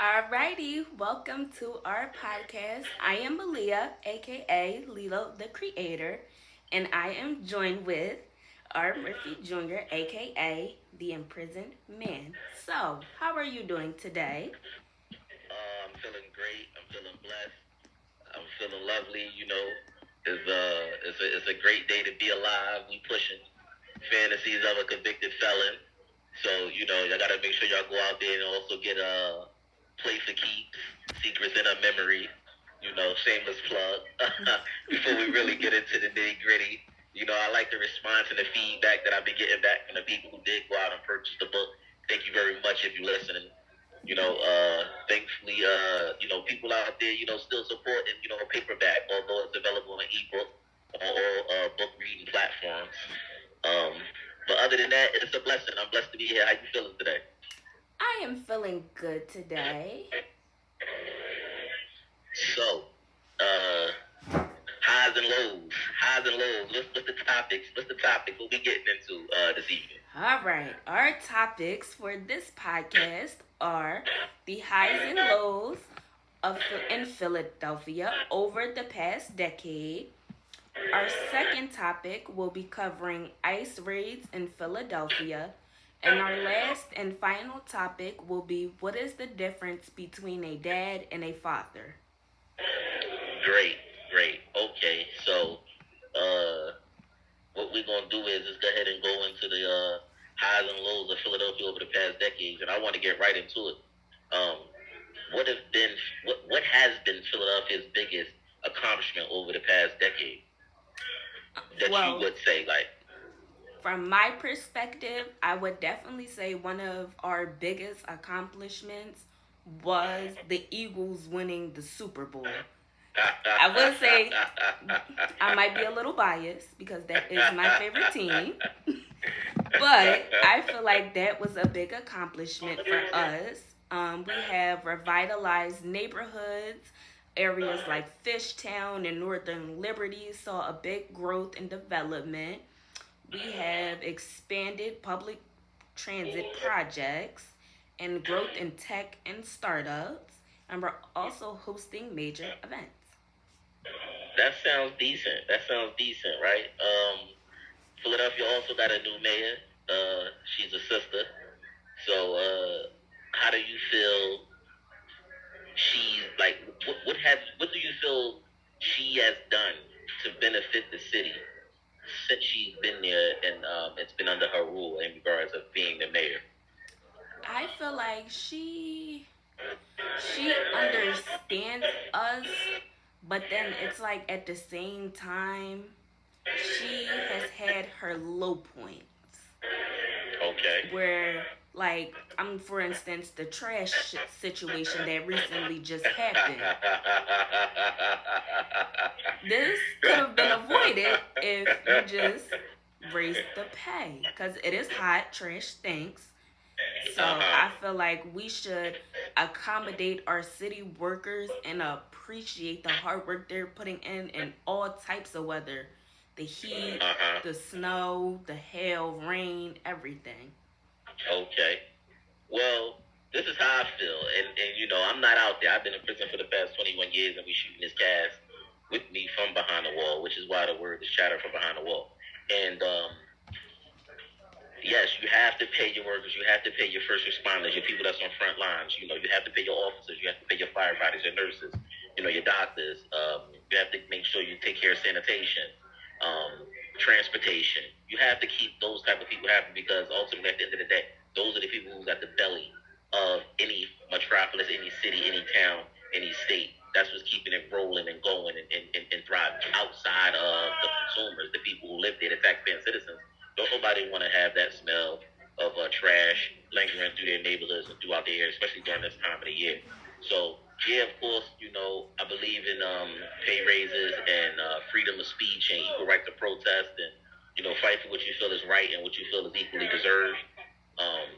Alrighty, welcome to our podcast. I am Malia, aka Lilo the Creator, and I am joined with R. Murphy Jr., aka the Imprisoned Man. So, how are you doing today? I'm feeling great. I'm feeling blessed. I'm feeling lovely. It's a great day to be alive. We pushing fantasies of a convicted felon. So y'all gotta make sure y'all go out there and also get a place to keep secrets in a memory. Shameless plug. Before we really get into the nitty gritty, I like the response and the feedback that I've been getting back from the people who did go out and purchase the book. Thank you very much if you're listening. Thankfully, people out there, still supporting, paperback, although it's available on ebook on all book reading platforms. Um, but other than that, it's a blessing. I'm blessed to be here. How you feeling today? I am feeling good today. So, uh, highs and lows, highs and lows. What's the topics? What's the topic? What we getting into this evening? Alright, our topics for this podcast are the highs and lows in Philadelphia over the past decade. Our second topic will be covering ICE raids in Philadelphia. And our last and final topic will be what is the difference between a dad and a father? Great, great. Okay, so uh, what we're gonna do is just go ahead and go into the highs and lows of Philadelphia over the past decades, and I want to get right into it. Um, what have been what has been Philadelphia's biggest accomplishment over the past decade that you Well, would say like from my perspective, I would definitely say one of our biggest accomplishments was the Eagles winning the Super Bowl. I would say I might be a little biased because that is my favorite team. But I feel like that was a big accomplishment for us. We have revitalized neighborhoods. Areas like Fishtown and Northern Liberty saw a big growth and development. We have expanded public transit projects and growth in tech and startups. And we're also hosting major events. that sounds decent. That sounds decent, right? Philadelphia also got a new mayor. She's a sister. So how do you feel she's like what do you feel she has done to benefit the city since she's been there and it's been under her rule in regards of being the mayor? I feel like she understands us, but then it's like at the same time she has had her low points Okay. where like I'm for instance the trash situation that recently just happened. This could have been avoided if you just raised the pay because it is hot, trash stinks. So I feel like we should accommodate our city workers and appreciate the hard work they're putting in all types of weather. The heat, Uh-huh. the snow, the hail, rain, everything. Okay. Well, this is how I feel, and I'm not out there. I've been in prison for the past 21 years, and we shooting this cast with me from behind the wall, which is why the word is chatter from behind the wall. And yes, you have to pay your workers. You have to pay your first responders, your people that's on front lines. You have to pay your officers. You have to pay your firefighters, your nurses. Your doctors. You have to make sure you take care of sanitation, transportation. You have to keep those type of people happy because ultimately, at the end of the day, those are the people who's at the belly of any metropolis, any city, any town, any state. That's what's keeping it rolling and going and thriving. Outside of the consumers, the people who live there, the taxpaying citizens, don't nobody want to have that smell of trash lingering through their neighborhoods and throughout the air, especially during this time of the year. So, yeah, of course, I believe in pay raises and freedom of speech and equal right to protest and, fight for what you feel is right and what you feel is equally deserved. Um,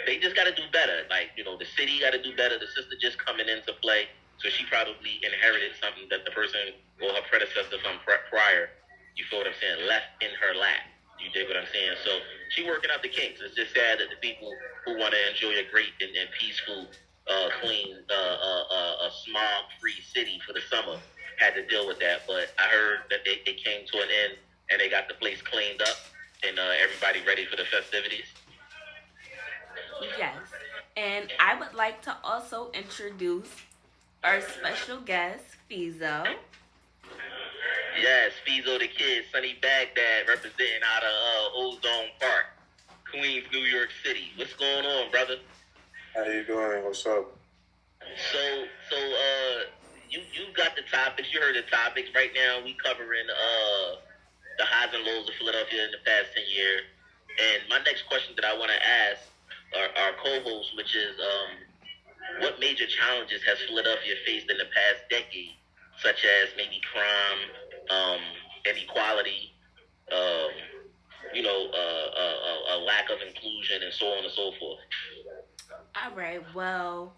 they just got to do better. Like, the city got to do better. The sister just coming into play. So she probably inherited something that the person or her predecessor from prior, you feel what I'm saying, left in her lap. You dig what I'm saying? So she working out the kinks. It's just sad that the people who want to enjoy a great and peaceful clean, a smog-free city for the summer had to deal with that. But I heard that it came to an end and they got the place cleaned up and everybody ready for the festivities. Yes. And I would like to also introduce our special guest, Fizo. Yes, Fizo the Kid, Sunny Baghdad, representing out of Ozone Park, Queens, New York City. What's going on, brother? How you doing? What's up? So, you got the topics. You heard the topics. Right now, we covering the highs and lows of Philadelphia in the past 10 years. And my next question that I want to ask our co-host, which is, what major challenges has Philadelphia faced in the past decade, such as maybe crime, inequality, um, a lack of inclusion, and so on and so forth. All right, well,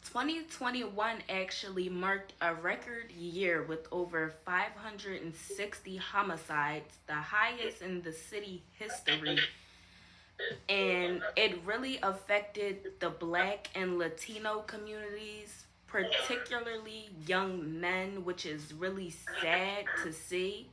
2021 actually marked a record year with over 560 homicides, the highest in the city history. And it really affected the Black and Latino communities, particularly young men, which is really sad to see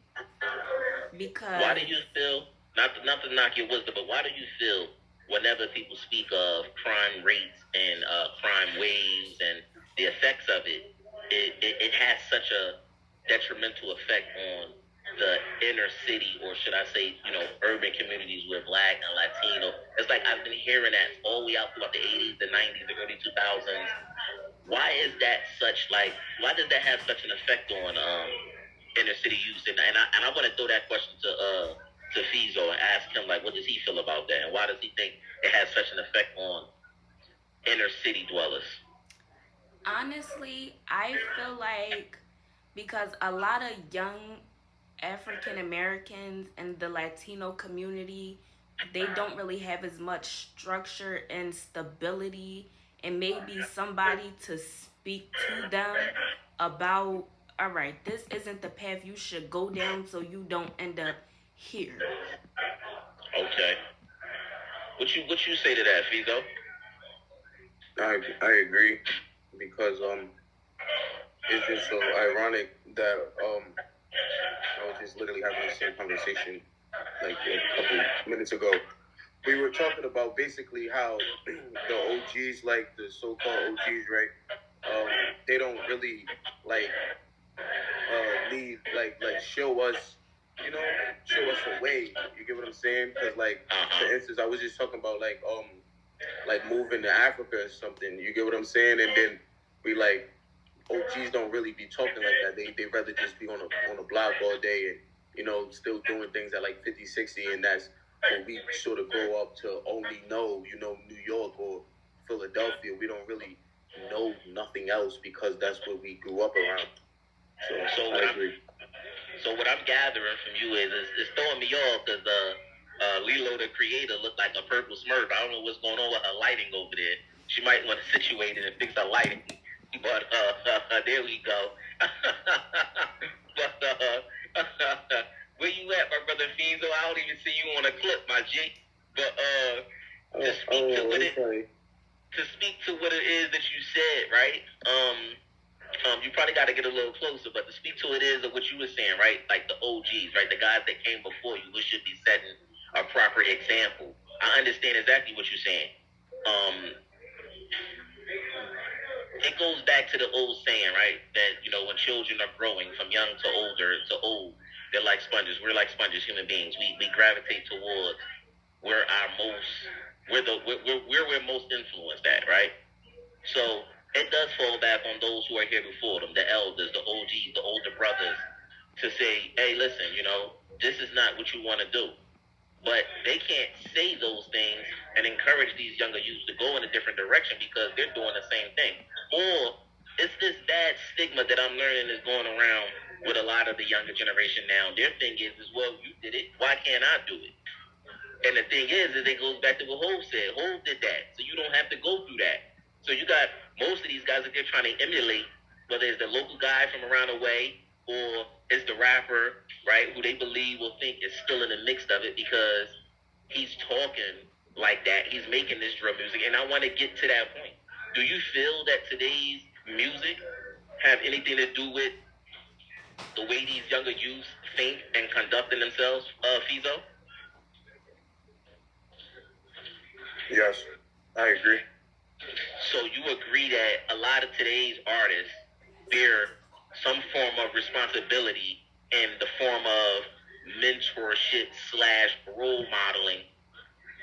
because Why do you feel, not to knock your wisdom, but why do you feel whenever people speak of crime rates and crime waves and the effects of it, it has such a detrimental effect on the inner city, or should I say, urban communities with Black and Latino? It's like I've been hearing that all the way out throughout the 80s, the 90s, the early 2000s. Why is that such, like, why does that have such an effect on inner city youth? And I want to throw that question to Fizo and ask him, like, what does he feel about that, and why does he think it has such an effect on inner city dwellers? honestly, I feel like because a lot of young African Americans and the Latino community, they don't really have as much structure and stability and maybe somebody to speak to them about, all right, this isn't the path you should go down so you don't end up here. Okay, what you say to that, Fizo? I agree because it's just so ironic that I was just literally having the same conversation like a couple minutes ago. We were talking about basically how the OGs, like the so-called OGs, right? They don't really like lead like show us, show us the way. You get what I'm saying? Because like for instance, I was just talking about like moving to Africa or something. You get what I'm saying? And then we like OGs don't really be talking like that. They rather just be on a block all day and still doing things at like 50, 60, and that's what we sort of grow up to only know. New York or Philadelphia. We don't really know nothing else because that's what we grew up around. So I agree. So what I'm gathering from you is it's throwing me off because Lilo the creator looked like a purple Smurf. I don't know what's going on with her lighting over there. She might want to situate it and fix her lighting. But there we go. But where you at, my brother Fizo? I don't even see you on a clip, my G. But to speak to what it is that you said, right? You probably got to get a little closer, but to speak to it is of what you were saying, right? Like the OGs, right? The guys that came before you, we should be setting a proper example. I understand exactly what you're saying. It goes back to the old saying, right? That, when children are growing from young to older to old, they're like sponges. We're like sponges, human beings. We gravitate towards where our most, where we're most influenced at, right? So it does fall back on those who are here before them, the elders, the OGs, the older brothers, to say, hey, listen, this is not what you want to do. But they can't say those things and encourage these younger youths to go in a different direction because they're doing the same thing. Or it's this bad stigma that I'm learning is going around with a lot of the younger generation now. Their thing is well, you did it. Why can't I do it? And the thing is it goes back to what Hov said. Hov did that, so you don't have to go through that. So you got most of these guys that they're trying to emulate, whether it's the local guy from around the way or it's the rapper, right, who they believe will think is still in the mix of it because he's talking like that. He's making this drill music, and I want to get to that point. Do you feel that today's music have anything to do with the way these younger youths think and conducting themselves, Fizo? Yes, I agree. So you agree that a lot of today's artists bear some form of responsibility in the form of mentorship / role modeling,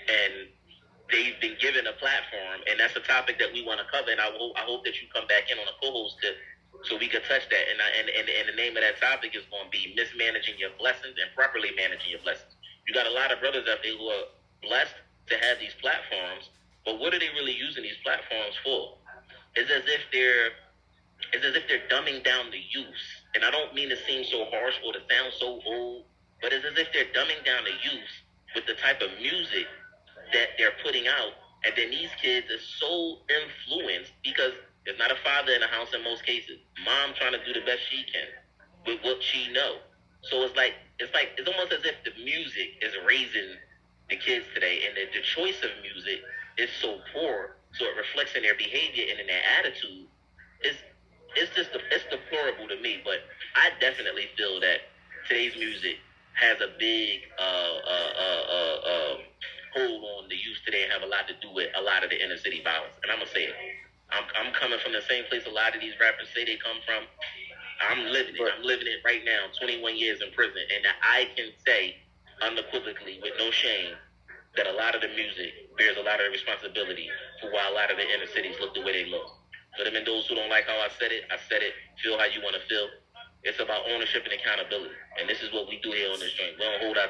and they've been given a platform, and that's a topic that we want to cover. And I hope that you come back in on a co-host tip so we can touch that. And the name of that topic is going to be mismanaging your blessings and properly managing your blessings. You got a lot of brothers out there who are blessed to have these platforms, but what are they really using these platforms for? It's as if they're dumbing down the use. And I don't mean to seem so harsh or to sound so old, but it's as if they're dumbing down the use with the type of music that they're putting out. And then these kids are so influenced because there's not a father in the house in most cases. Mom trying to do the best she can with what she know. So it's almost as if the music is raising the kids today, and the choice of music is so poor, so it reflects in their behavior and in their attitude. It's deplorable to me, but I definitely feel that today's music has a big hold on the youth today and have a lot to do with a lot of the inner city violence. And I'm gonna say it. I'm coming from the same place a lot of these rappers say they come from. I'm living it. I'm living it right now. 21 years in prison, and I can say unequivocally, with no shame, that a lot of the music bears a lot of the responsibility for why a lot of the inner cities look the way they look. For them and those who don't like how I said it, feel how you want to feel. It's about ownership and accountability. And this is what we do here on this joint. We don't hold our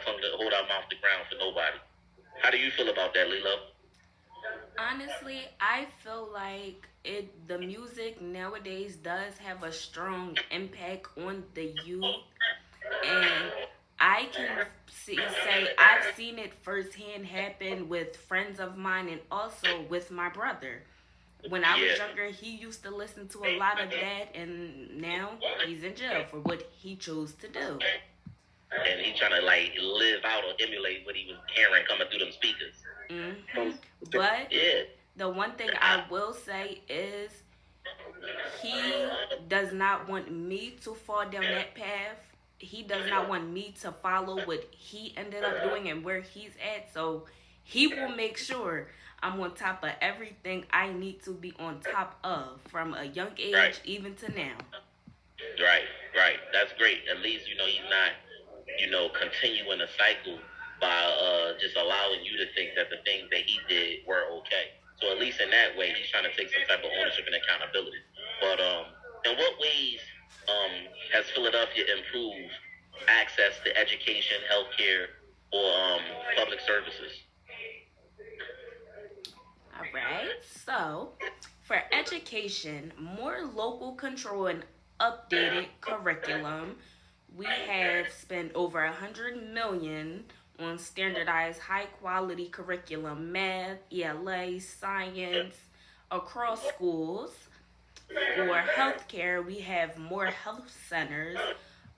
mouth to ground for nobody. How do you feel about that, Lilo? Honestly, I feel like the music nowadays does have a strong impact on the youth, and I can say I've seen it firsthand happen with friends of mine and also with my brother. When I was younger, he used to listen to a lot of that, and now he's in jail for what he chose to do. And he's trying to like live out or emulate what he was hearing coming through them speakers. But the one thing I will say is he does not want me to fall down that path. He does not want me to follow what he ended up doing and where he's at. So he will make sure I'm on top of everything I need to be on top of from a young age even to now. Right. That's great. At least, he's not, continuing a cycle by just allowing you to think that the things that he did were okay. So at least in that way, he's trying to take some type of ownership and accountability. But in what ways has Philadelphia improved access to education, healthcare, or public services? All right. So, for education, more local control and updated curriculum. We have spent over 100 million on standardized high quality curriculum, math, ELA, science across schools. For healthcare, we have more health centers.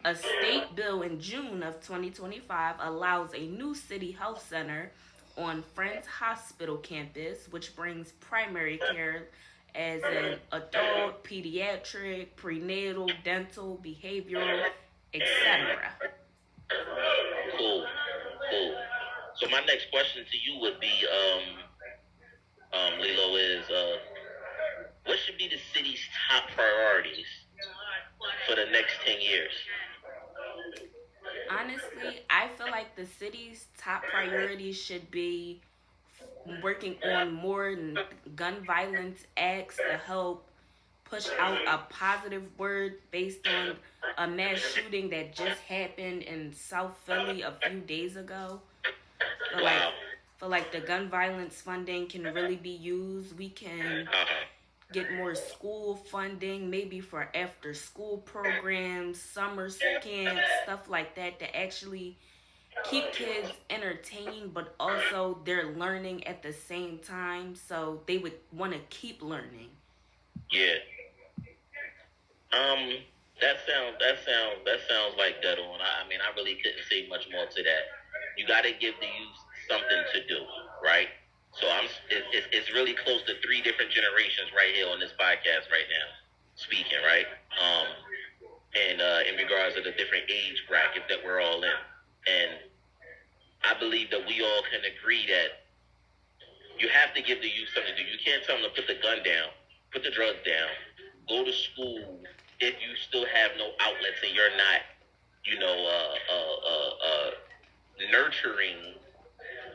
A state bill in June of 2025 allows a new city health center on Friends Hospital campus, which brings primary care as an adult, pediatric, prenatal, dental, behavioral, etc. Cool. So my next question to you would be, Lilo, is what should be the city's top priorities for the next 10 years? Honestly, I feel like the city's top priorities should be working on more gun violence acts to help push out a positive word based on a mass shooting that just happened in South Philly a few days ago. Feel like the gun violence funding can really be used. We can get more school funding, maybe for after school programs, summer camps, stuff like that, to actually keep kids entertained, but also they're learning at the same time, so they would want to keep learning. Yeah. That sounds like dead on. I mean, I really couldn't say much more to that. You got to give the youth something to do, right? So it's really close to 3 different generations right here on this podcast right now, speaking, right? And in regards to the different age brackets that we're all in. And I believe that we all can agree that you have to give the youth something to do. You can't tell them to put the gun down, put the drugs down, go to school if you still have no outlets and you're not, you know, nurturing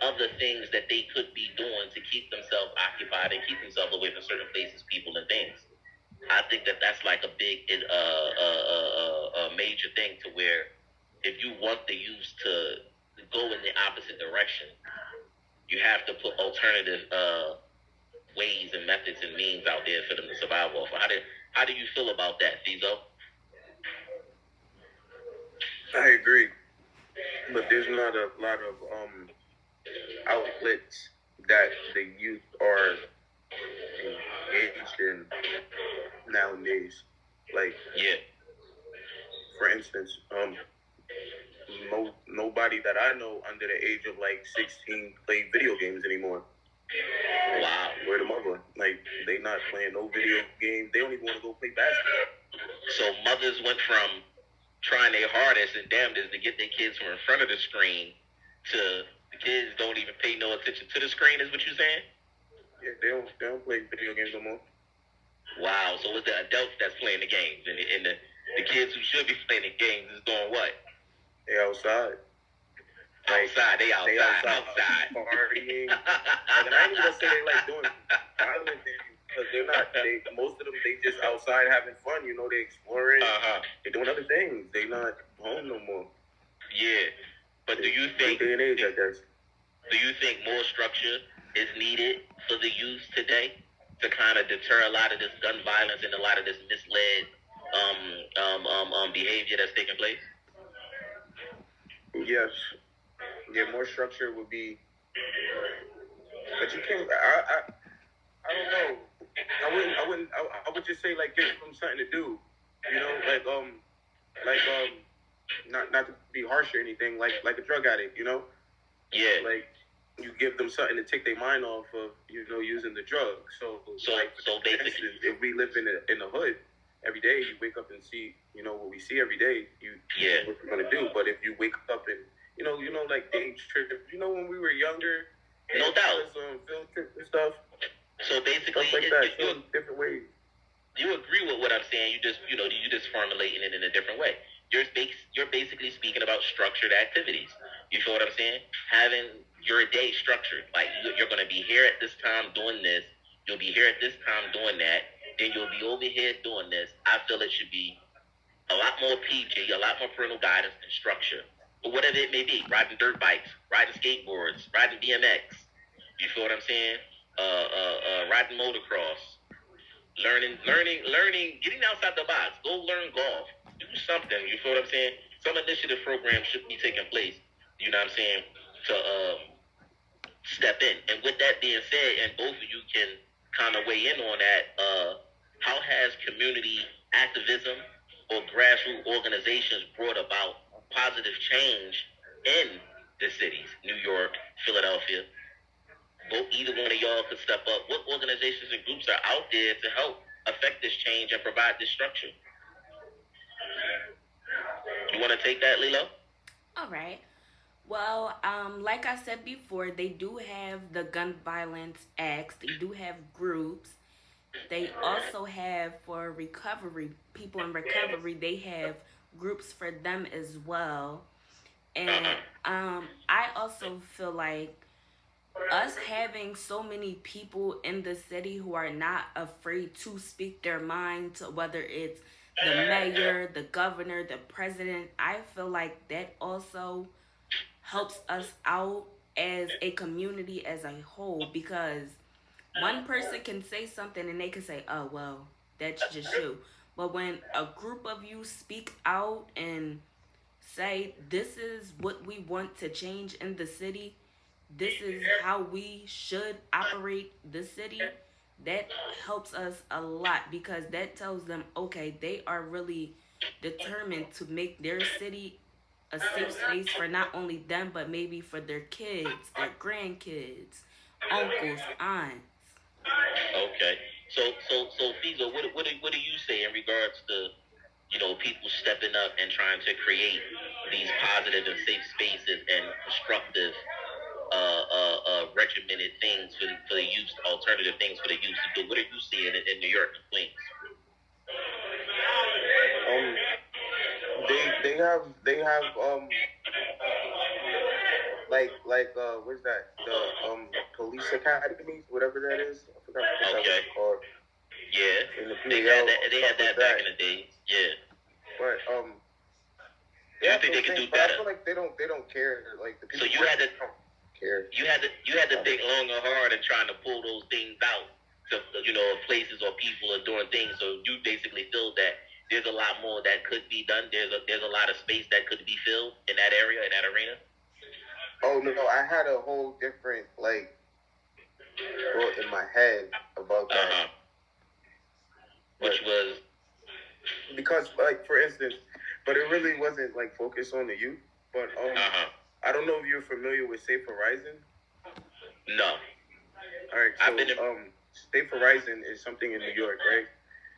other things that they could be doing to keep themselves occupied and keep themselves away from certain places, people, and things. I think that that's like a big, major thing to where if you want the youth to go in the opposite direction, you have to put alternative ways and methods and means out there for them to survive off. How do you feel about that, Fizo? I agree, but there's not a lot of outlets that the youth are engaged in nowadays. Like, yeah, for instance, nobody that I know under the age of like 16 play video games anymore. Wow. Where the mother? Like, they not playing no video games. They don't even want to go play basketball. So mothers went from trying their hardest and damnedest to get their kids from in front of the screen to the kids don't even pay no attention to the screen, is what you're saying? Yeah, they don't play video games no more. Wow. So it's the adults that's playing the games, and the kids who should be playing the games is doing what? They outside. They outside. Partying. Like, I ain't even gonna say they like doing violent things because they're not. Most of them, they just outside having fun. You know, they exploring. They're doing other things. They not home no more. Yeah, but do you think? Day and age, I guess. Do you think more structure is needed for the youth today to kind of deter a lot of this gun violence and a lot of this misled behavior that's taking place? Yes. Yeah, more structure would be, but you can't. I don't know. I would just say like give them something to do. You know, not to be harsh or anything. Like a drug addict. You know. Yeah. Like you give them something to take their mind off of using the drug. So basically, instance, if we live in the hood. Every day you wake up and see, what we see every day. What you're gonna do. But if you wake up and like day trip. When we were younger, no doubt, field trips and stuff. So basically, stuff like that. Different ways. You agree with what I'm saying? You just formulating it in a different way. You're basically speaking about structured activities. You feel what I'm saying? Having your day structured. Like you're gonna be here at this time doing this. You'll be here at this time doing that. Then you'll be over here doing this. I feel it should be a lot more PG, a lot more parental guidance and structure. But whatever it may be, riding dirt bikes, riding skateboards, riding BMX. You feel what I'm saying? Riding motocross, learning, getting outside the box. Go learn golf. Do something. You feel what I'm saying? Some initiative programs should be taking place. You know what I'm saying? To step in. And with that being said, and both of you can kind of weigh in on that. How has community activism or grassroots organizations brought about positive change in the cities, New York, Philadelphia? Either one of y'all could step up. What organizations and groups are out there to help affect this change and provide this structure? You want to take that, Lilo? All right. Well, like I said before, they do have the gun violence acts. They do have groups. They also have for recovery, people in recovery, they have groups for them as well. And I also feel like us having so many people in the city who are not afraid to speak their mind, to whether it's the mayor, the governor, the president, I feel like that also helps us out as a community as a whole, because one person can say something and they can say, oh, well, that's just you. But when a group of you speak out and say, this is what we want to change in the city, this is how we should operate the city, that helps us a lot, because that tells them, okay, they are really determined to make their city a safe space for not only them, but maybe for their kids, their grandkids, uncles, aunts. Okay. So, Fizo, what do you say in regards to people stepping up and trying to create these positive and safe spaces and constructive, regimented things for the youth, alternative things for the youth to do? What are you seeing in New York and Queens? Um, they have where's that, the police academies, whatever that is. I forgot what that was called. Yeah, In the they PAL, had that. They had that back in the days. Yeah. But Do you think they could do better? I feel like they don't care. Like the people. So you had to don't care. You had to think long and hard and trying to pull those things out to places or people are doing things. So you basically feel that there's a lot more that could be done. There's a lot of space that could be filled in that area, in that arena. Oh no, I had a whole different thought in my head about that. Which was because for instance, but it really wasn't focused on the youth. But I don't know if you're familiar with Safe Horizon. No. All right, so Safe Horizon is something in New York, right?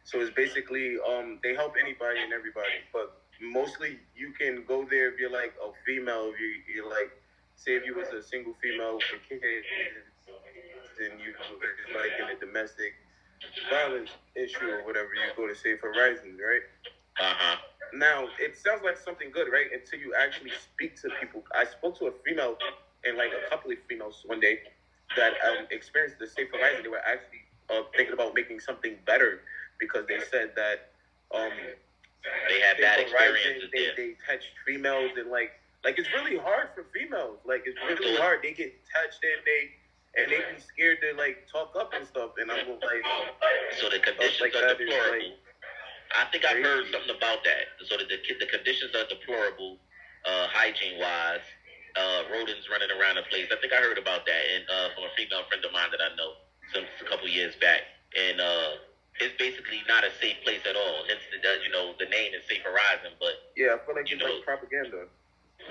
So it's basically they help anybody and everybody, but mostly you can go there if you're a female, if you're say if you was a single female with a kid, and you in a domestic violence issue or whatever, you go to Safe Horizon, right? Now it sounds like something good, right? Until you actually speak to people. I spoke to a female and a couple of females one day that experienced the Safe Horizon. They were actually thinking about making something better because they said that they had bad experiences. They touched females and it's really hard for females. It's really hard. They get touched and they be scared to talk up and stuff. And I'm so the conditions are deplorable. I think I've heard something about that. So that the conditions are deplorable, hygiene wise. Rodents running around the place. I think I heard about that and from a female friend of mine that I know a couple years back. And it's basically not a safe place at all. Hence the name is Safe Horizon, but yeah, I feel like it's propaganda.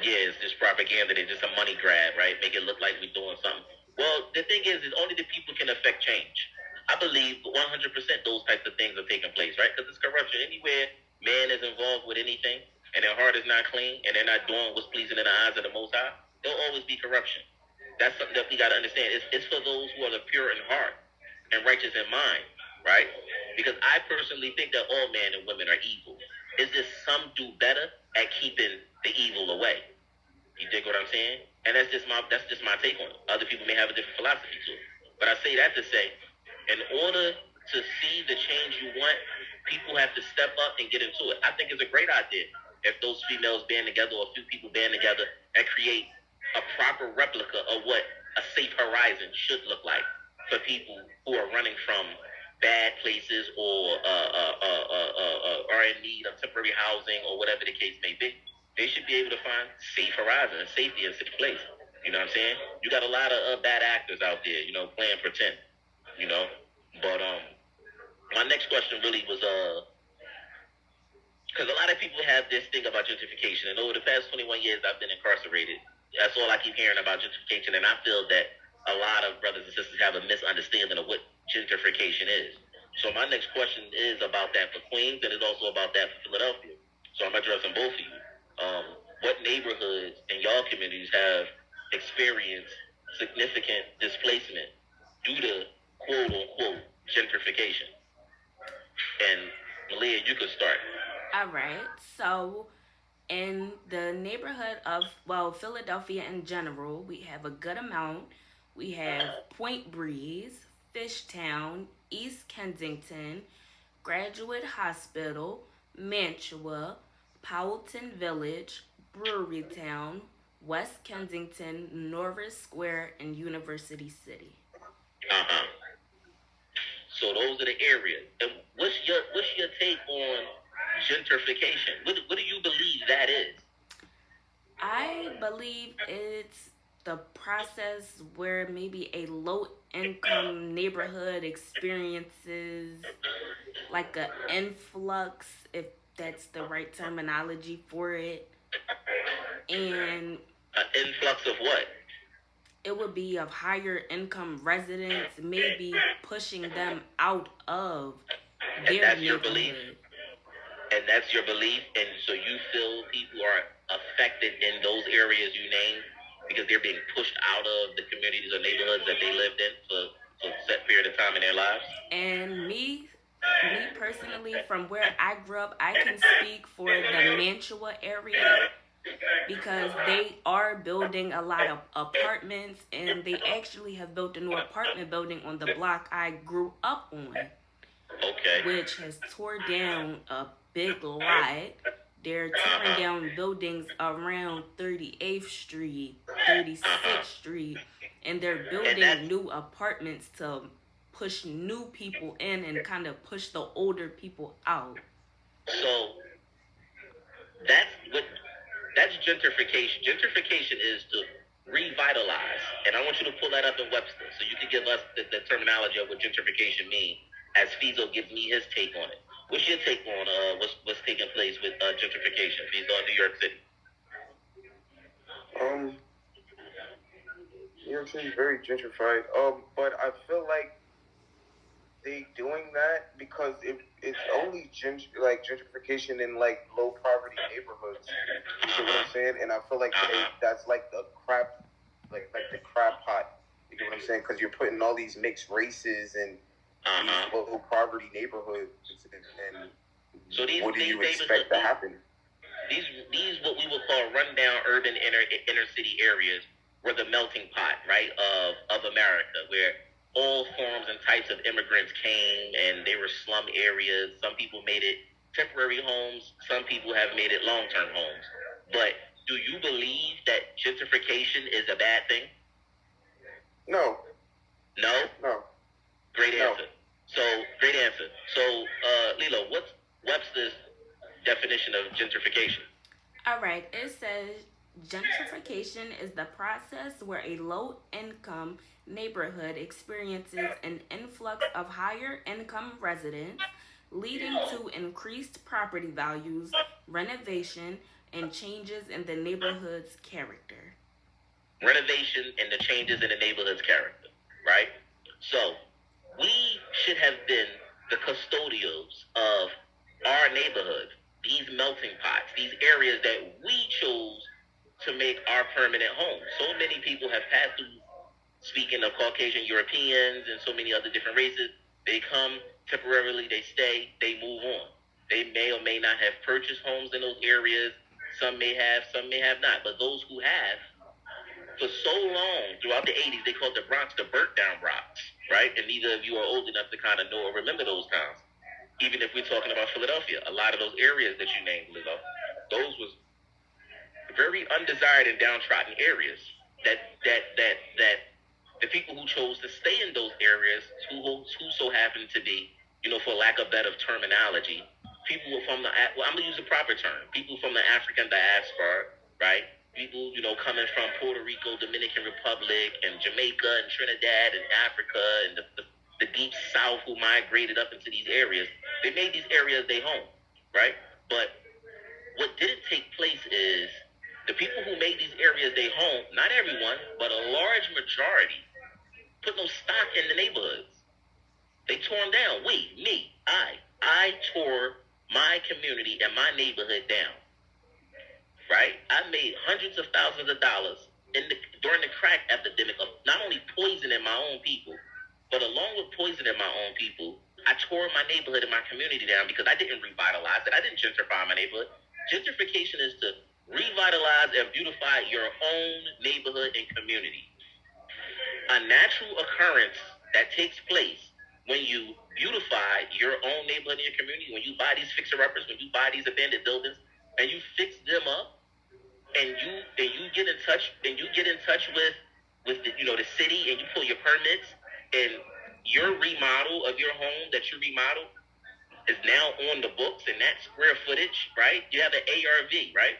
Yeah, it's just propaganda. It's just a money grab, right? Make it look like we're doing something. Well, the thing is only the people can affect change. I believe 100% those types of things are taking place, right? Because it's corruption. Anywhere man is involved with anything and their heart is not clean and they're not doing what's pleasing in the eyes of the Most High, there'll always be corruption. That's something that we got to understand. It's for those who are the pure in heart and righteous in mind, right? Because I personally think that all men and women are evil. It's just some do better at keeping the evil away. You dig what I'm saying? And that's just my take on it. Other people may have a different philosophy to it. But I say that to say, in order to see the change you want, people have to step up and get into it. I think it's a great idea if those females band together or a few people band together and create a proper replica of what a safe horizon should look like for people who are running from bad places or are in need of temporary housing or whatever the case may be. They should be able to find safe horizon and safety in a safe place. You know what I'm saying? You got a lot of bad actors out there, playing pretend. But my next question really was because a lot of people have this thing about gentrification, and over the past 21 years I've been incarcerated. That's all I keep hearing about gentrification, and I feel that a lot of brothers and sisters have a misunderstanding of what gentrification is. So my next question is about that for Queens, and it's also about that for Philadelphia. So I'm addressing both of you. What neighborhoods in y'all communities have experienced significant displacement due to quote-unquote gentrification? And Malia, you could start. All right. So in the neighborhood of, Philadelphia in general, we have a good amount. We have Point Breeze, Fishtown, East Kensington, Graduate Hospital, Mantua, Powelton Village, Brewery Town, West Kensington, Norris Square, and University City. So those are the areas. And what's your take on gentrification? What do you believe that is? I believe it's the process where maybe a low income neighborhood experiences like an influx, if that's the right terminology for it. And an influx of what? it would be of higher income residents, maybe pushing them out of And their that's your belief. neighborhood. And that's your belief. And so you feel people are affected in those areas you named because they're being pushed out of the communities or neighborhoods that they lived in for a set period of time in their lives. And me personally, from where I grew up, I can speak for the Mantua area because they are building a lot of apartments, and they actually have built a new apartment building on the block I grew up on, Okay. which has tore down a big lot. They're tearing down buildings around 38th Street, 36th Street, and they're building new apartments to push new people in and kind of push the older people out. So that's gentrification. Gentrification is to revitalize. And I want you to pull that up in Webster so you can give us the terminology of what gentrification means as Fizo gives me his take on it. What's your take on what's taking place with gentrification, Fizo, in New York City? New York City is very gentrified. But I feel like they doing that because it's only gentrification in like low poverty neighborhoods. You see what I'm saying? And I feel like that's like the crap, like the crap pot. You get what I'm saying? Because you're putting all these mixed races and these low poverty neighborhoods. And so what do you expect to happen? These what we would call rundown urban inner city areas were the melting pot, right, of America, where all forms and types of immigrants came, and they were slum areas. Some people made it temporary homes. Some people have made it long-term homes. But do you believe that gentrification is a bad thing? No. No? No. Great answer. Great answer. So, Lilo, what's Webster's definition of gentrification? All right, it says gentrification is the process where a low-income neighborhood experiences an influx of higher income residents, leading to increased property values, renovation, and changes in the neighborhood's character. Renovation and the changes in the neighborhood's character, right? So we should have been the custodians of our neighborhood, these melting pots, these areas that we chose to make our permanent home. So many people have passed through. Speaking of Caucasian Europeans and so many other different races, they come temporarily, they stay, they move on. They may or may not have purchased homes in those areas. Some may have not. But those who have, for so long, throughout the 80s, they called the Bronx the burnt down Bronx, right? And neither of you are old enough to kind of know or remember those times. Even if we're talking about Philadelphia, a lot of those areas that you named, Lizzo, those was very undesired and downtrodden areas that the people who chose to stay in those areas, who so happened to be, for lack of better terminology, people from I'm going to use a proper term, people from the African diaspora, right? People, coming from Puerto Rico, Dominican Republic, and Jamaica, and Trinidad, and Africa, and the deep South who migrated up into these areas. They made these areas their home, right? But what didn't take place is the people who made these areas their home, not everyone, but a large majority, put no stock in the neighborhoods. They tore them down. I tore my community and my neighborhood down. Right? I made hundreds of thousands of dollars during the crack epidemic of not only poisoning my own people, but along with poisoning my own people, I tore my neighborhood and my community down because I didn't revitalize it. I didn't gentrify my neighborhood. Gentrification is to revitalize and beautify your own neighborhood and community. A natural occurrence that takes place when you beautify your own neighborhood and your community, when you buy these fixer-uppers, when you buy these abandoned buildings, and you fix them up, and you get in touch with the city, and you pull your permits, and your remodel of your home that you remodeled is now on the books, and that square footage, right? You have an ARV, right?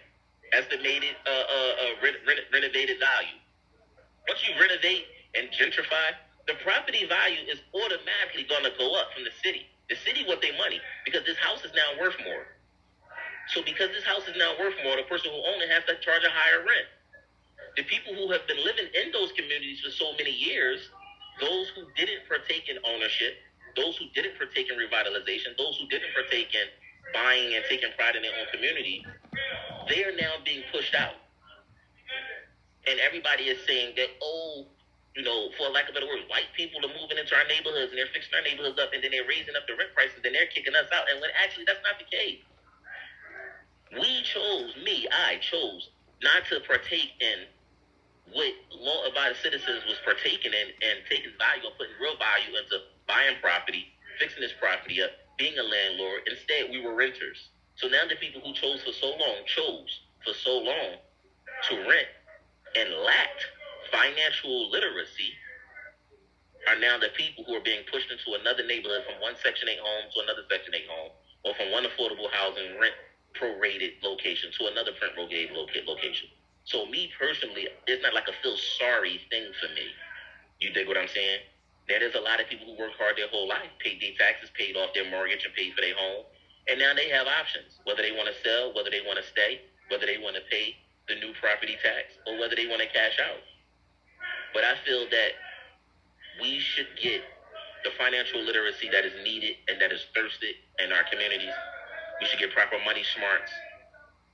Estimated renovated value. Once you renovate and gentrify, the property value is automatically going to go up from the city. The city want their money because this house is now worth more. So because this house is now worth more, the person who owns it has to charge a higher rent. The people who have been living in those communities for so many years, those who didn't partake in ownership, those who didn't partake in revitalization, those who didn't partake in buying and taking pride in their own community, they are now being pushed out. And everybody is saying that, oh, for lack of a better word, white people are moving into our neighborhoods and they're fixing our neighborhoods up and then they're raising up the rent prices and they're kicking us out. And when actually that's not the case. I chose not to partake in what law-abiding citizens was partaking in and taking value and putting real value into buying property, fixing this property up, being a landlord. Instead, we were renters. So now the people who chose for so long to rent and lacked financial literacy are now the people who are being pushed into another neighborhood from one Section 8 home to another Section 8 home, or from one affordable housing rent prorated location to another rent prorated location. So me personally, it's not like a feel sorry thing for me. You dig what I'm saying? There's a lot of people who worked hard their whole life, paid their taxes, paid off their mortgage, and paid for their home. And now they have options, whether they want to sell, whether they want to stay, whether they want to pay the new property tax, or whether they want to cash out. But I feel that we should get the financial literacy that is needed and that is thirsted in our communities. We should get proper money smarts.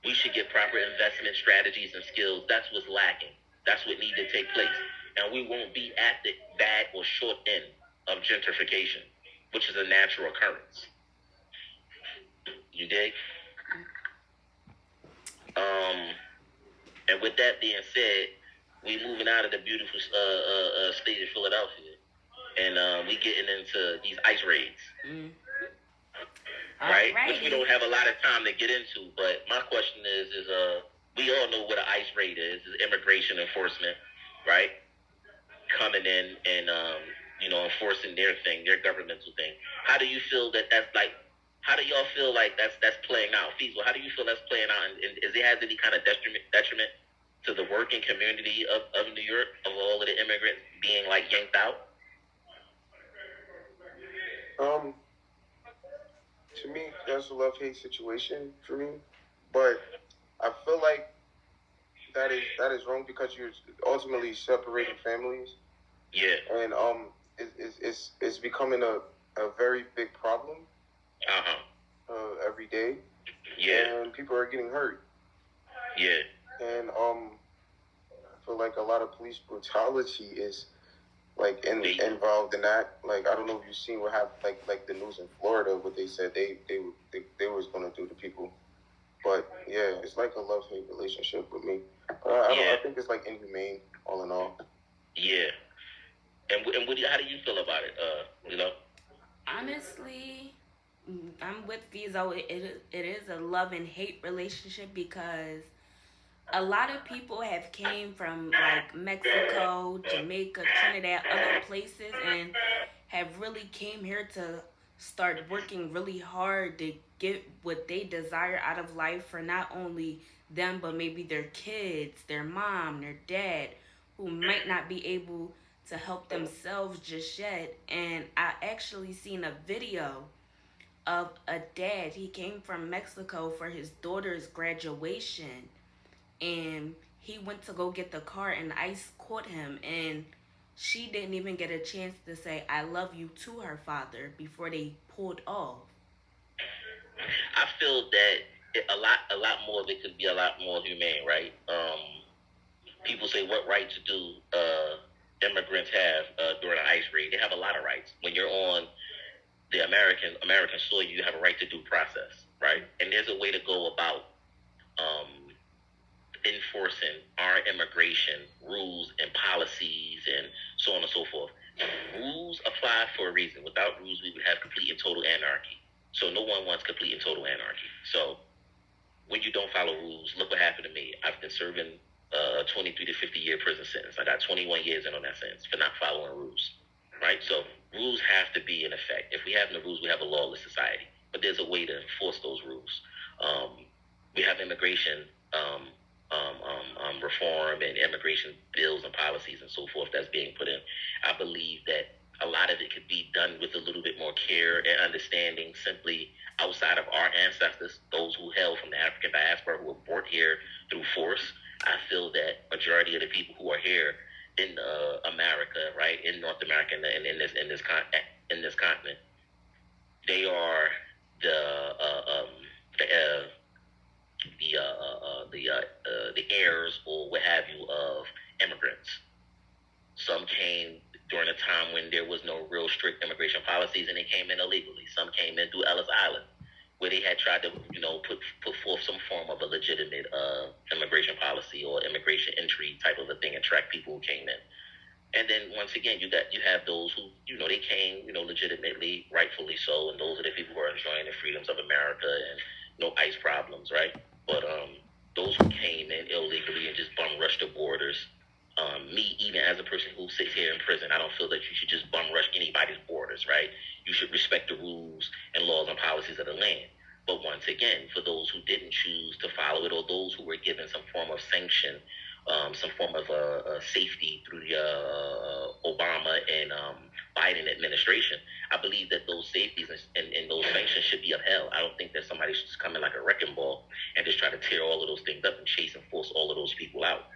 We should get proper investment strategies and skills. That's what's lacking. That's what needs to take place. And we won't be at the bad or short end of gentrification, which is a natural occurrence. You dig? And with that being said, we moving out of the beautiful state of Philadelphia, and we getting into these ICE raids. Mm-hmm. Right? Which we don't have a lot of time to get into, but my question is we all know what an ICE raid is immigration enforcement, right? Coming in and, enforcing their thing, their governmental thing. How do you feel how do y'all feel like that's playing out? Feasible, how do you feel that's playing out? And is it has any kind of detriment to the working community of New York, of all of the immigrants being yanked out? To me, that's a love-hate situation for me, but I feel like that is wrong because you're ultimately separating families. Yeah. And it's becoming a very big problem. Every day. Yeah. And people are getting hurt. Yeah. And I feel like a lot of police brutality is involved in that. I don't know if you've seen what happened, like the news in Florida, what they said they was going to do to people. But yeah, it's like a love-hate relationship with me. I think it's inhumane, all in all. Yeah. And how do you feel about it, Honestly, I'm with Fizo. It is a love and hate relationship because a lot of people have came from Mexico, Jamaica, Trinidad, other places, and have really came here to start working really hard to get what they desire out of life for not only them, but maybe their kids, their mom, their dad, who might not be able to help themselves just yet. And I actually seen a video of a dad. He came from Mexico for his daughter's graduation, and he went to go get the car, and ICE caught him, and she didn't even get a chance to say I love you to her father before they pulled off. I feel that a lot more of it could be a lot more humane, right? People say what rights do immigrants have during an ICE raid. They have a lot of rights. When you're on the American soil, you have a right to due process, right? And there's a way to go about enforcing our immigration rules and policies and so on and so forth. Rules apply for a reason. Without rules, we would have complete and total anarchy. So no one wants complete and total anarchy. So when you don't follow rules, look what happened to me. I've been serving a 23 to 50 year prison sentence. I got 21 years in on that sentence for not following rules, right? So rules have to be in effect. If we have no rules, we have a lawless society. But there's a way to enforce those rules. We have immigration reform and immigration bills and policies and so forth that's being put in. I believe that a lot of it could be done with a little bit more care and understanding simply outside of our ancestors, those who hail from the African diaspora who were brought here through force, I feel that majority of the people who are here in America, right, in North America, and in this continent, they are the the the heirs or what have you of immigrants. Some came during a time when there was no real strict immigration policies, and they came in illegally. Some came in through Ellis Island, where they had tried to, put forth some form of a legitimate immigration policy or immigration entry type of a thing, and track people who came in. And then once again, you have those who, they came, legitimately, rightfully so, and those are the people who are enjoying the freedoms of America and no ICE problems, right? But those who came in illegally and just bum rushed the borders, me, even as a person who sits here in prison, I don't feel that you should just bum rush anybody's borders, right? You should respect the rules and laws and policies of the land. But once again, for those who didn't choose to follow it, or those who were given some form of sanction, some form of safety through the Obama and Biden administration, I believe that those safeties and those sanctions should be upheld. I don't think that somebody should just come in like a wrecking ball and just try to tear all of those things up and chase and force all of those people out.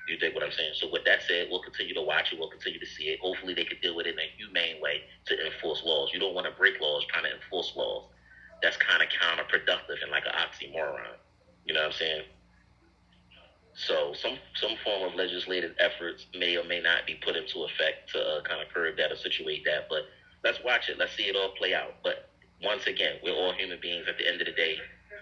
You dig what I'm saying? So with that said, we'll continue to watch it. We'll continue to see it. Hopefully they could deal with it in a humane way to enforce laws. You don't want to break laws trying to enforce laws. That's kind of counterproductive and like an oxymoron. You know what I'm saying? So some form of legislative efforts may or may not be put into effect to kind of curb that or situate that. But let's watch it. Let's see it all play out. But once again, we're all human beings at the end of the day.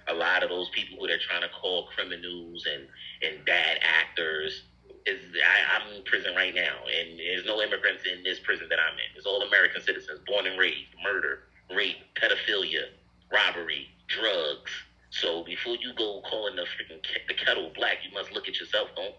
A lot of those people who they're trying to call criminals and bad actors, I'm in prison right now, and there's no immigrants in this prison that I'm in. It's all American citizens, born and raised, murder, rape, pedophilia, robbery, drugs. So before you go calling the kettle black, you must look at yourself. Don't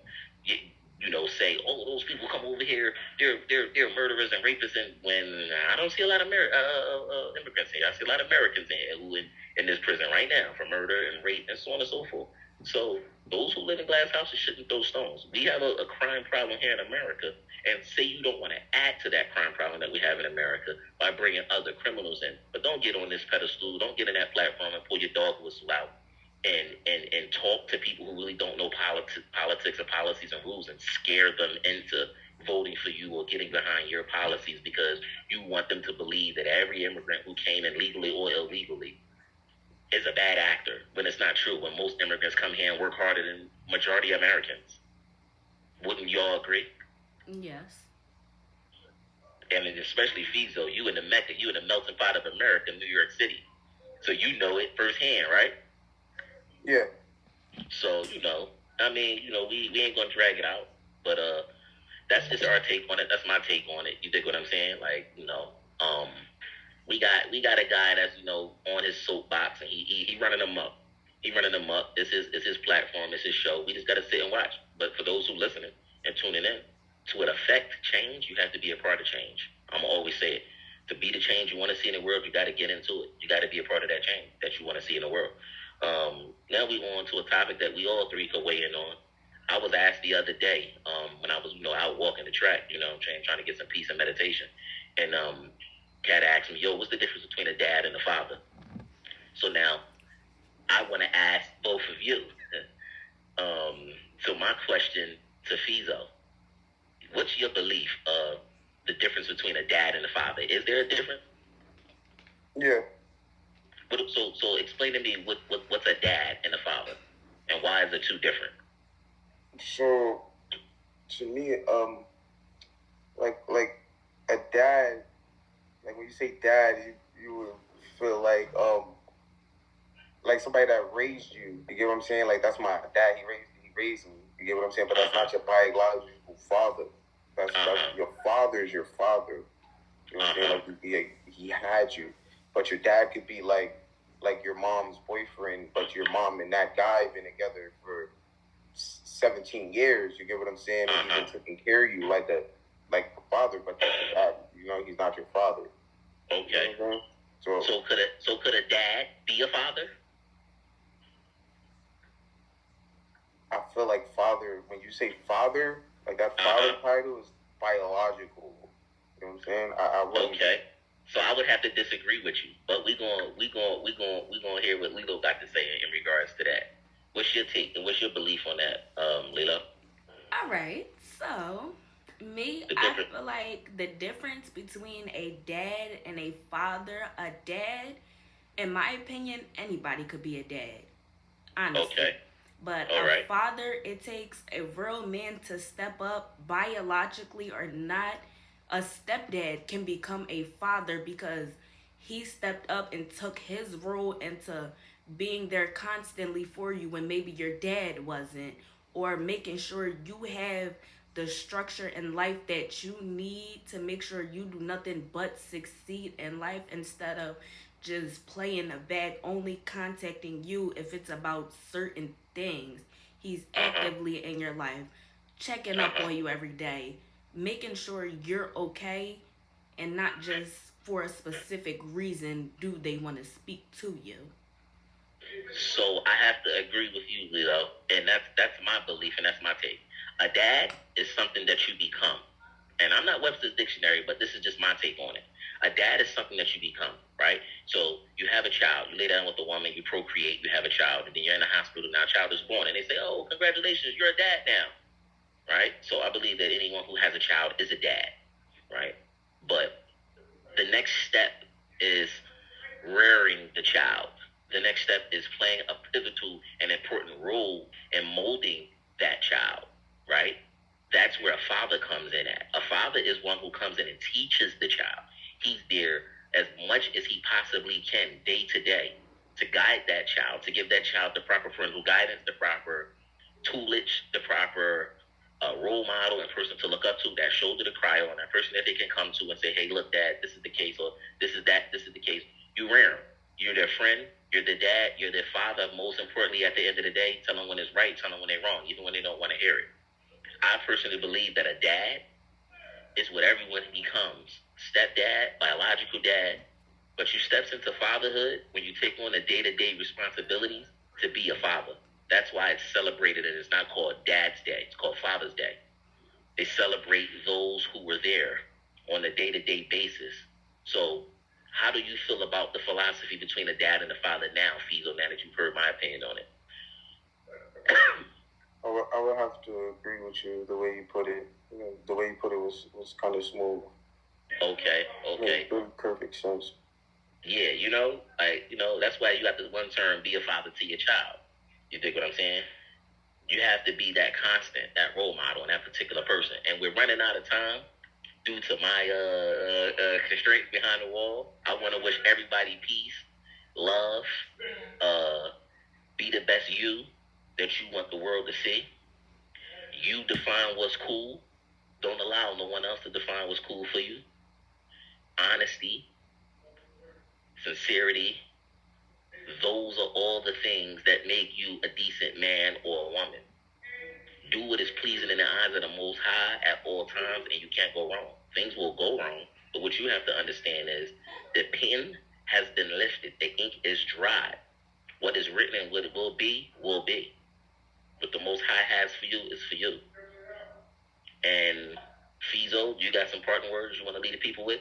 say, oh, those people come over here, they're murderers and rapists. And when I don't see a lot of immigrants here, I see a lot of Americans in here who in this prison right now for murder and rape and so on and so forth. So those who live in glass houses shouldn't throw stones. We have a crime problem here in America, and say you don't want to add to that crime problem that we have in America by bringing other criminals in. But don't get on this pedestal. Don't get in that platform and pull your dog whistle out and talk to people who really don't know politics or policies and rules and scare them into voting for you or getting behind your policies because you want them to believe that every immigrant who came in legally or illegally is a bad actor, when it's not true. When most immigrants come here and work harder than majority Americans. Wouldn't y'all agree? Yes. And especially Fizo, you in the Mecca, you in the melting pot of America, New York City. So you know it firsthand, right? Yeah. So, we ain't gonna drag it out. But that's just our take on it. That's my take on it. You dig what I'm saying? Like, we got a guy that's, on his soapbox, and he running them up. He running them up. It's his platform. It's his show. We just got to sit and watch. But for those who listening and tuning in, to affect change, you have to be a part of change. I'm going to always say it. To be the change you want to see in the world, you got to get into it. You got to be a part of that change that you want to see in the world. Now we on to a topic that we all three could weigh in on. I was asked the other day when I was, out walking the track, trying to get some peace and meditation. And Kat asked me, yo, what's the difference between a dad and a father? So now I want to ask both of you. So my question to Fizo, what's your belief of the difference between a dad and a father? Is there a difference? Yeah. So explain to me what's a dad and a father, and why is the two different? So to me, like a dad, like when you say dad, you would feel like somebody that raised you. You get what I'm saying? Like, that's my dad. He raised me. You get what I'm saying? But that's not your biological father. That's your father's your father. You know what I'm saying? Like, he had you, but your dad could be like your mom's boyfriend, but your mom and that guy have been together for 17 years. You get what I'm saying? And he's been taking care of you like a father, but that's your dad. He's not your father. Okay. You know so could a dad be a father? I feel like father, when you say father, like that father title is biological. You know what I'm saying? I wouldn't. Okay. So I would have to disagree with you, but we gonna hear what Lilo got to say in regards to that. What's your take and what's your belief on that, Lila? All right. So, me, The I different. feel like the difference between a dad and a dad, in my opinion, anybody could be a dad, honestly. Okay. But All a right. father, it takes a real man to step up, biologically or not. A stepdad can become a father because he stepped up and took his role into being there constantly for you when maybe your dad wasn't, or making sure you have the structure in life that you need to make sure you do nothing but succeed in life, instead of just playing a bag, only contacting you if it's about certain things. He's Uh-huh. actively in your life, checking up Uh-huh. on you every day, making sure you're okay, and not just for a specific reason do they want to speak to you. So I have to agree with you, Lilo, and that's my belief and that's my take. A dad is something that you become, and I'm not Webster's dictionary, but this is just my take on it. A dad is something that you become, right? So you have a child, you lay down with a woman, you procreate, you have a child, and then you're in the hospital. Now, a child is born, and they say, "Oh, congratulations, you're a dad now," right? So I believe that anyone who has a child is a dad, right? But the next step is rearing the child. The next step is playing a pivotal and important role in molding that child, right? That's where a father comes in at. A father is one who comes in and teaches the child. He's there as much as he possibly can, day to day, to guide that child, to give that child the proper parental guidance, the proper toolage, the proper role model and person to look up to, that shoulder to cry on, that person that they can come to and say, "Hey, look, Dad, this is the case," or "This is that, this is the case." You rear them. You're their friend. You're their dad. You're their father. Most importantly, at the end of the day, tell them when it's right, tell them when they're wrong, even when they don't want to hear it. I personally believe that a dad is what everyone becomes. Stepdad, biological dad, but you steps into fatherhood when you take on the day-to-day responsibilities to be a father. That's why it's celebrated and it's not called Dad's Day. It's called Father's Day. They celebrate those who were there on a day-to-day basis. So how do you feel about the philosophy between a dad and a father now, Fizo, now that you've heard my opinion on it? I would have to agree with you. The way you put it, the way you put it was kind of smooth. Okay, okay. Made really perfect sense. Yeah, that's why you got this one term, be a father to your child. You dig what I'm saying? You have to be that constant, that role model in that particular person. And we're running out of time due to my constraints behind the wall. I want to wish everybody peace, love, uh, be the best you that you want the world to see. You define what's cool. Don't allow no one else to define what's cool for you. Honesty, sincerity, those are all the things that make you a decent man or a woman. Do what is pleasing in the eyes of the Most High at all times, and you can't go wrong. Things will go wrong, but what you have to understand is the pen has been lifted. The ink is dry. What is written and what it will be, will be. What the Most High has for you is for you. And Fizo, you got some parting words you want to leave the people with?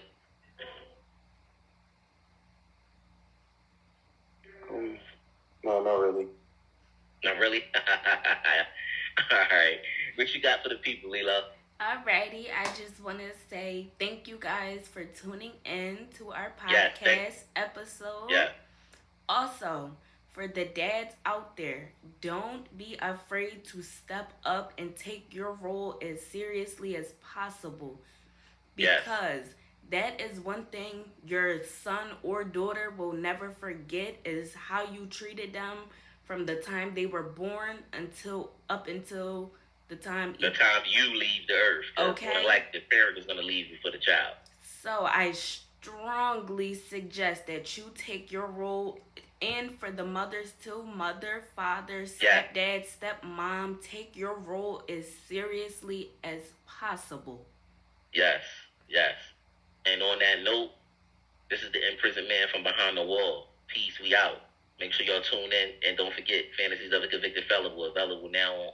No, not really. Not really? All right. What you got for the people, Lila? Alrighty, I just want to say thank you guys for tuning in to our Yeah, podcast episode. yeah. Also, for the dads out there, don't be afraid to step up and take your role as seriously as possible, Yes. because that is one thing your son or daughter will never forget, is how you treated them from the time they were born until the time you leave the earth. Okay. Like the parent is going to leave you for the child. So I strongly suggest that you take your role, and for the mothers too, mother, father, stepdad, stepmom, take your role as seriously as possible. Yes, yes. And on that note, this is the imprisoned man from behind the wall. Peace, we out. Make sure y'all tune in, and don't forget, Fantasies of a Convicted Felon will available now on